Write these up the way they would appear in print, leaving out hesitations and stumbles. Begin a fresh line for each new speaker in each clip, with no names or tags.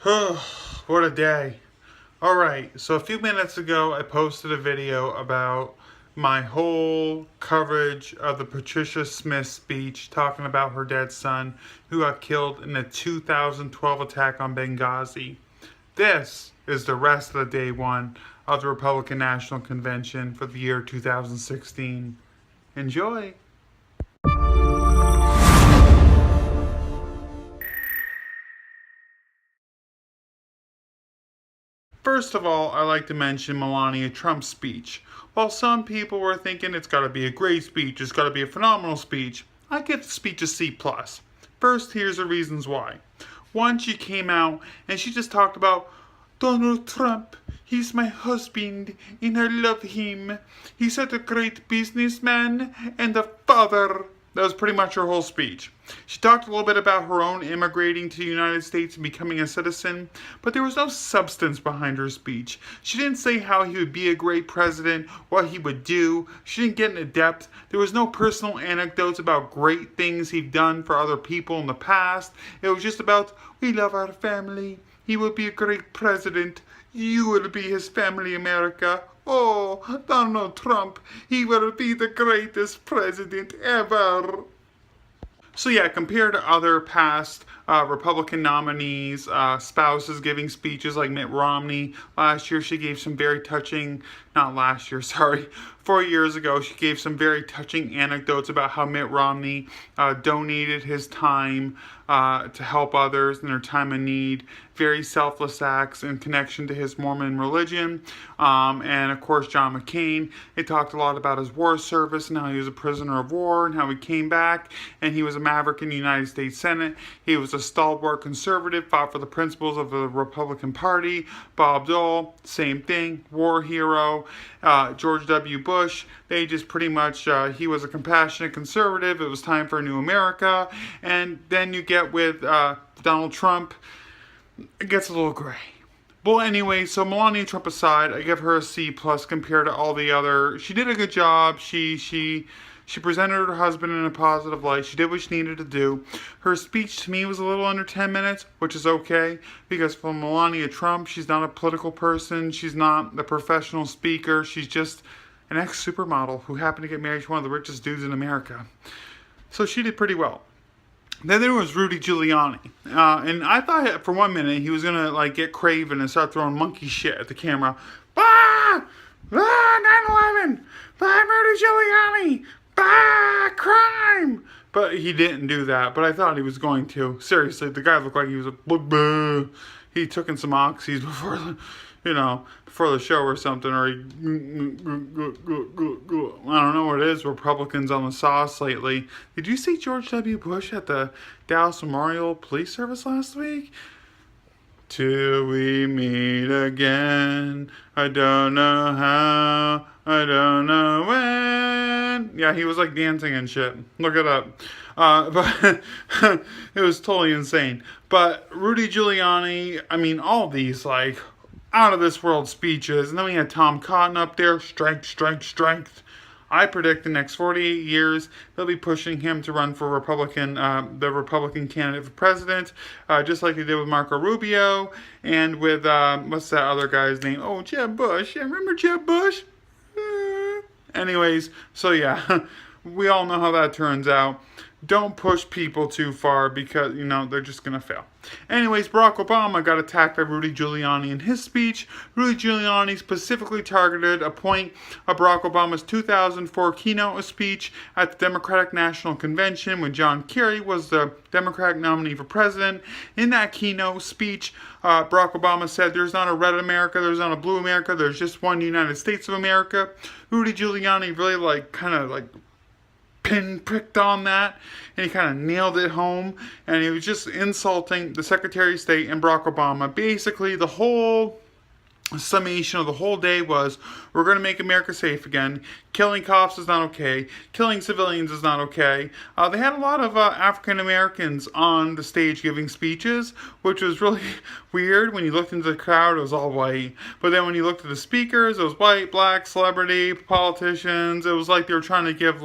What a day. Alright, so a few minutes ago I posted a video about my whole coverage of the Patricia Smith speech talking about her dead son who got killed in the 2012 attack on Benghazi. This is the rest of the day one of the Republican National Convention for the year 2016. Enjoy! First of all, I like to mention Melania Trump's speech. While some people were thinking it's got to be a great speech, it's got to be a phenomenal speech, I give the speech a C+. First, here's the reasons why. One, she came out and she just talked about Donald Trump. He's my husband and I love him. He's such a great businessman and a father. That was pretty much her whole speech. She talked a little bit about her own immigrating to the United States and becoming a citizen, but there was no substance behind her speech. She didn't say how he would be a great president, what he would do. She didn't get into depth. There was no personal anecdotes about great things he'd done for other people in the past. It was just about, we love our family. He would be a great president. You will be his family, America. Oh, Donald Trump, he will be the greatest president ever. So yeah, compared to other past Republican nominees, spouses giving speeches like Mitt Romney, last year she gave some very touching, not last year, sorry, 4 years ago, she gave some very touching anecdotes about how Mitt Romney donated his time to help others in their time of need, very selfless acts in connection to his Mormon religion. And of course, John McCain, he talked a lot about his war service and how he was a prisoner of war and how he came back and he was a maverick in the United States Senate. He was a stalwart conservative, fought for the principles of the Republican Party. Bob Dole, same thing, war hero. George W. Bush, they just pretty much, he was a compassionate conservative. It was time for a new America. And then you get with Donald Trump, it gets a little gray. Well, anyway, so Melania Trump aside, I give her a C+ compared to all the other. She did a good job. She presented her husband in a positive light. She did what she needed to do. Her speech to me was a little under 10 minutes, which is okay, because for Melania Trump, she's not a political person. She's not a professional speaker. She's just an ex-supermodel who happened to get married to one of the richest dudes in America. So she did pretty well. Then there was Rudy Giuliani, and I thought for 1 minute he was gonna like get craven and start throwing monkey shit at the camera. Ah! 9/11! I'm Rudy Giuliani! Bah! Crime! But he didn't do that, but I thought he was going to. Seriously, the guy looked like he was a... He took in some oxys before before the show or something, or I don't know what it is, Republicans on the sauce lately. Did you see George W. Bush at the Dallas Memorial Police Service last week? Till we meet again, I don't know how, I don't know when. Yeah, he was like dancing and shit. Look it up. But it was totally insane. But Rudy Giuliani, I mean, all these like out of this world speeches, and then we had Tom Cotton up there, strength. I predict the next 48 years they'll be pushing him to run for the Republican candidate for president, just like they did with Marco Rubio and with what's that other guy's name? Oh, Jeb Bush. Yeah, remember Jeb Bush? Anyways, so yeah, we all know how that turns out. Don't push people too far because, they're just going to fail. Anyways, Barack Obama got attacked by Rudy Giuliani in his speech. Rudy Giuliani specifically targeted a point of Barack Obama's 2004 keynote speech at the Democratic National Convention when John Kerry was the Democratic nominee for president. In that keynote speech, Barack Obama said, "There's not a red America, there's not a blue America, there's just one United States of America." Rudy Giuliani really kind of pinpricked on that, and he kind of nailed it home, and he was just insulting the Secretary of State and Barack Obama. Basically, the whole summation of the whole day was, we're going to make America safe again. Killing cops is not okay. Killing civilians is not okay. They had a lot of African Americans on the stage giving speeches, which was really weird. When you looked into the crowd, it was all white. But then when you looked at the speakers, it was white, black, celebrity, politicians. It was like they were trying to give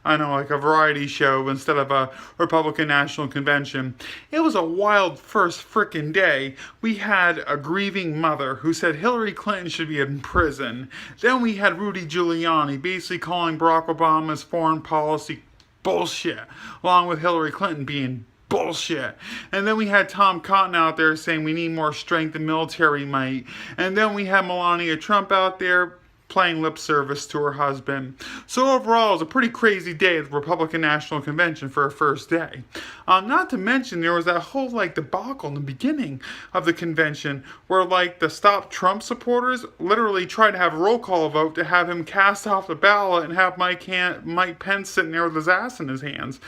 I know, like a variety show instead of a Republican National Convention. It was a wild first frickin' day. We had a grieving mother who said Hillary Clinton should be in prison. Then we had Rudy Giuliani basically calling Barack Obama's foreign policy bullshit, along with Hillary Clinton being bullshit. And then we had Tom Cotton out there saying we need more strength and military might. And then we had Melania Trump out there playing lip service to her husband. So overall, it was a pretty crazy day at the Republican National Convention for a first day. Not to mention, there was that whole debacle in the beginning of the convention where the Stop Trump supporters literally tried to have a roll call vote to have him cast off the ballot and have Mike Pence sitting there with his ass in his hands.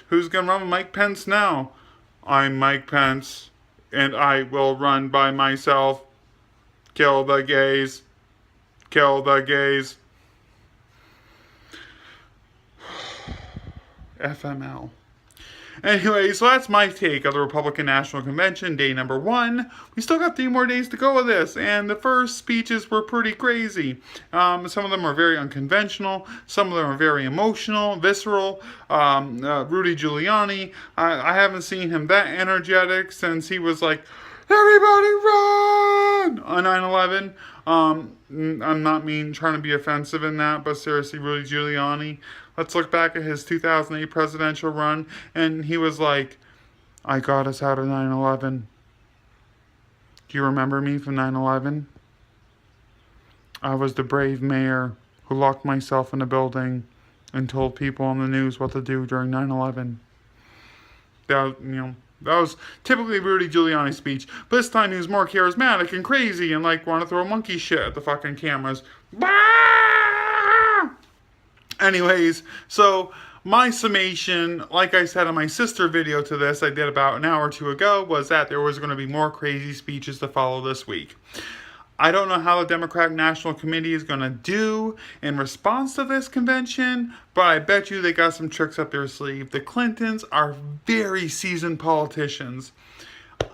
Who's gonna run with Mike Pence now? I'm Mike Pence, and I will run by myself. Kill the gays. Kill the gays. FML. Anyway, so that's my take of the Republican National Convention, day number 1. We still got 3 more days to go with this, and the first speeches were pretty crazy. Some of them are very unconventional, some of them are very emotional, visceral. Rudy Giuliani, I haven't seen him that energetic since he was like, "Everybody run!" on 9/11. I'm not trying to be offensive in that, but seriously, Rudy Giuliani, let's look back at his 2008 presidential run, and he was like, "I got us out of 9/11. Do you remember me from 9/11? I was the brave mayor who locked myself in a building and told people on the news what to do during 9/11. That was typically Rudy Giuliani's speech, but this time he was more charismatic and crazy and wanted to throw monkey shit at the fucking cameras. Bah! Anyways, so my summation, like I said in my sister video to this I did about an hour or 2 ago, was that there was going to be more crazy speeches to follow this week. I don't know how the Democratic National Committee is going to do in response to this convention, but I bet you they got some tricks up their sleeve. The Clintons are very seasoned politicians.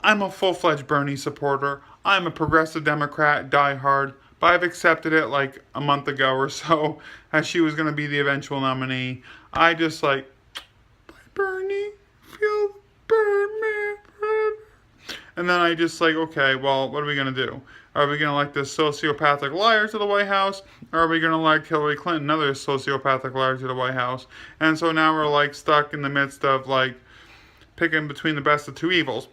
I'm a full-fledged Bernie supporter. I'm a progressive Democrat, diehard, but I've accepted it a month ago or so as she was going to be the eventual nominee. I just bye Bernie, feel Bernie. And then I just okay, well, what are we going to do? Are we going to elect this sociopathic liar to the White House? Or are we going to elect Hillary Clinton, another sociopathic liar, to the White House? And so now we're stuck in the midst of picking between the best of 2 evils.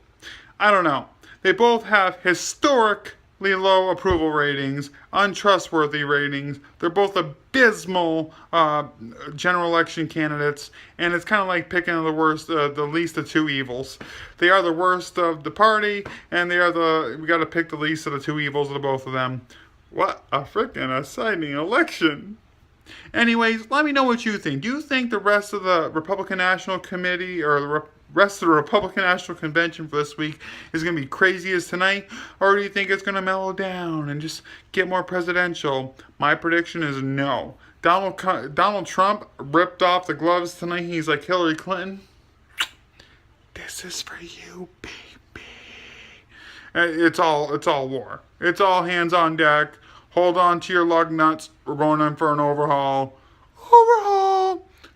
I don't know. They both have historically low approval ratings, untrustworthy ratings. They're both abysmal general election candidates, and it's kind of like picking the least of 2 evils. They are the worst of the party, and we got to pick the least of the 2 evils of the both of them. What a freaking exciting election! Anyways, let me know what you think. Do you think the rest of the Republican National Committee or the rest of the Republican National Convention for this week is going to be crazy as tonight? Or do you think it's going to mellow down and just get more presidential? My prediction is no. Donald Trump ripped off the gloves tonight. He's like Hillary Clinton. This is for you, baby. It's all war. It's all hands on deck. Hold on to your lug nuts. We're going in for an overhaul.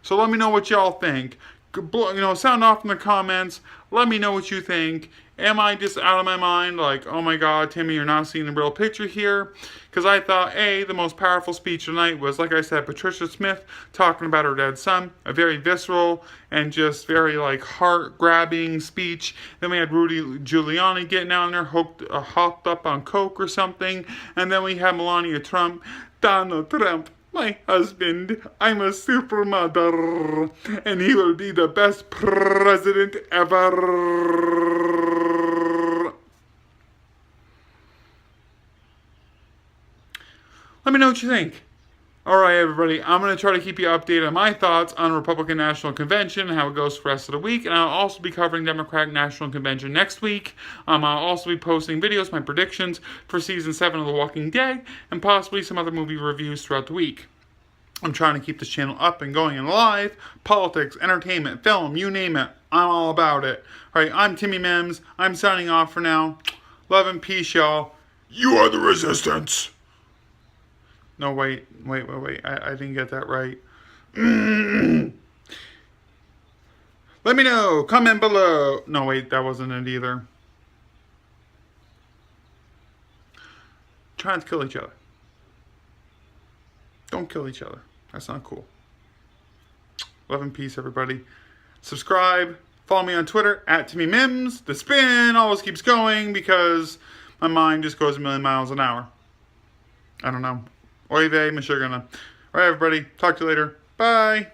So let me know what y'all think. Sound off in the comments. Let me know what you think. Am I just out of my mind? Oh my God, Timmy, you're not seeing the real picture here? Because I thought, the most powerful speech tonight was, like I said, Patricia Smith talking about her dead son. A very visceral and just very, heart-grabbing speech. Then we had Rudy Giuliani getting out there, hopped up on coke or something. And then we had Melania Trump. Donald Trump, my husband, I'm a super mother, and he will be the best president ever. Let me know what you think. Alright, everybody, I'm going to try to keep you updated on my thoughts on Republican National Convention and how it goes for the rest of the week. And I'll also be covering Democratic National Convention next week. I'll also be posting videos, my predictions for Season 7 of The Walking Dead, and possibly some other movie reviews throughout the week. I'm trying to keep this channel up and going and live. Politics, entertainment, film, you name it. I'm all about it. Alright, I'm Timmy Mims. I'm signing off for now. Love and peace, y'all. You are the resistance. No, wait. I didn't get that right. Let me know. Comment below. No, wait, that wasn't it either. Try not to kill each other. Don't kill each other. That's not cool. Love and peace, everybody. Subscribe. Follow me on Twitter, @TimmyMims. The spin always keeps going because my mind just goes a million miles an hour. I don't know. Oy vey, Michigana. All right, everybody. Talk to you later. Bye.